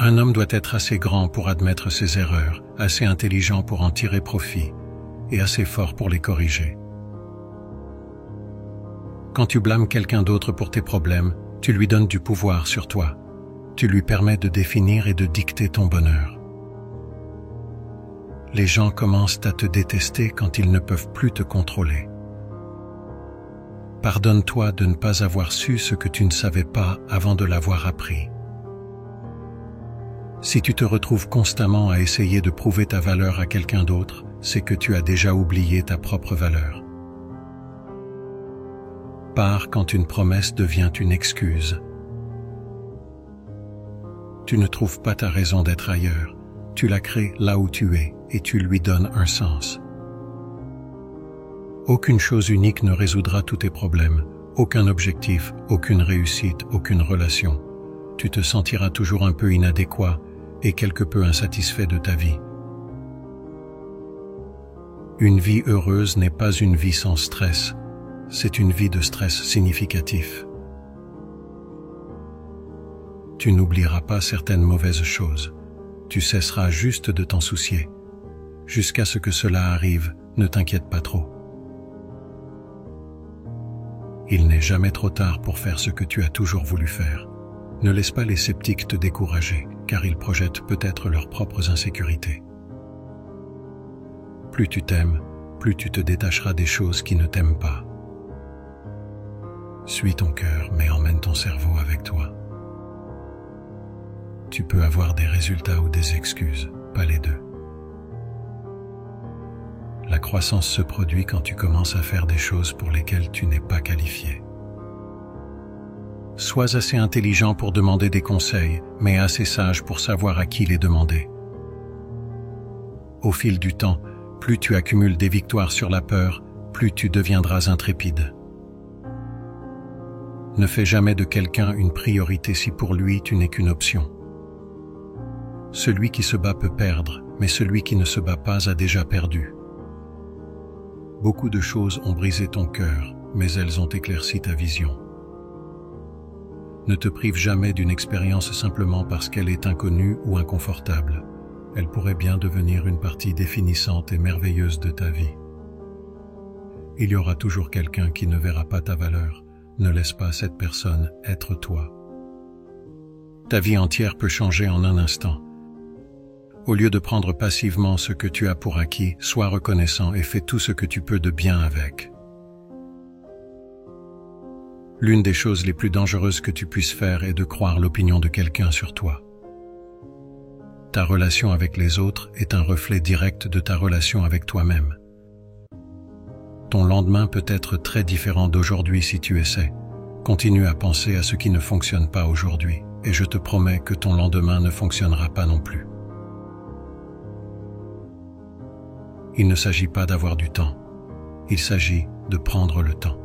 Un homme doit être assez grand pour admettre ses erreurs, assez intelligent pour en tirer profit, et assez fort pour les corriger. Quand tu blâmes quelqu'un d'autre pour tes problèmes, tu lui donnes du pouvoir sur toi. Tu lui permets de définir et de dicter ton bonheur. Les gens commencent à te détester quand ils ne peuvent plus te contrôler. Pardonne-toi de ne pas avoir su ce que tu ne savais pas avant de l'avoir appris. Si tu te retrouves constamment à essayer de prouver ta valeur à quelqu'un d'autre, c'est que tu as déjà oublié ta propre valeur. Pars quand une promesse devient une excuse. Tu ne trouves pas ta raison d'être ailleurs, tu la crées là où tu es et tu lui donnes un sens. Aucune chose unique ne résoudra tous tes problèmes, aucun objectif, aucune réussite, aucune relation. Tu te sentiras toujours un peu inadéquat et quelque peu insatisfait de ta vie. Une vie heureuse n'est pas une vie sans stress, c'est une vie de stress significatif. Tu n'oublieras pas certaines mauvaises choses, tu cesseras juste de t'en soucier. Jusqu'à ce que cela arrive, ne t'inquiète pas trop. Il n'est jamais trop tard pour faire ce que tu as toujours voulu faire. Ne laisse pas les sceptiques te décourager, car ils projettent peut-être leurs propres insécurités. Plus tu t'aimes, plus tu te détacheras des choses qui ne t'aiment pas. Suis ton cœur, mais emmène ton cerveau avec toi. Tu peux avoir des résultats ou des excuses, pas les deux. La croissance se produit quand tu commences à faire des choses pour lesquelles tu n'es pas qualifié. Sois assez intelligent pour demander des conseils, mais assez sage pour savoir à qui les demander. Au fil du temps, plus tu accumules des victoires sur la peur, plus tu deviendras intrépide. Ne fais jamais de quelqu'un une priorité si pour lui tu n'es qu'une option. Celui qui se bat peut perdre, mais celui qui ne se bat pas a déjà perdu. Beaucoup de choses ont brisé ton cœur, mais elles ont éclairci ta vision. Ne te prive jamais d'une expérience simplement parce qu'elle est inconnue ou inconfortable. Elle pourrait bien devenir une partie définissante et merveilleuse de ta vie. Il y aura toujours quelqu'un qui ne verra pas ta valeur. Ne laisse pas cette personne être toi. Ta vie entière peut changer en un instant. Au lieu de prendre passivement ce que tu as pour acquis, sois reconnaissant et fais tout ce que tu peux de bien avec. L'une des choses les plus dangereuses que tu puisses faire est de croire l'opinion de quelqu'un sur toi. Ta relation avec les autres est un reflet direct de ta relation avec toi-même. Ton lendemain peut être très différent d'aujourd'hui si tu essaies. Continue à penser à ce qui ne fonctionne pas aujourd'hui, et je te promets que ton lendemain ne fonctionnera pas non plus. Il ne s'agit pas d'avoir du temps, il s'agit de prendre le temps.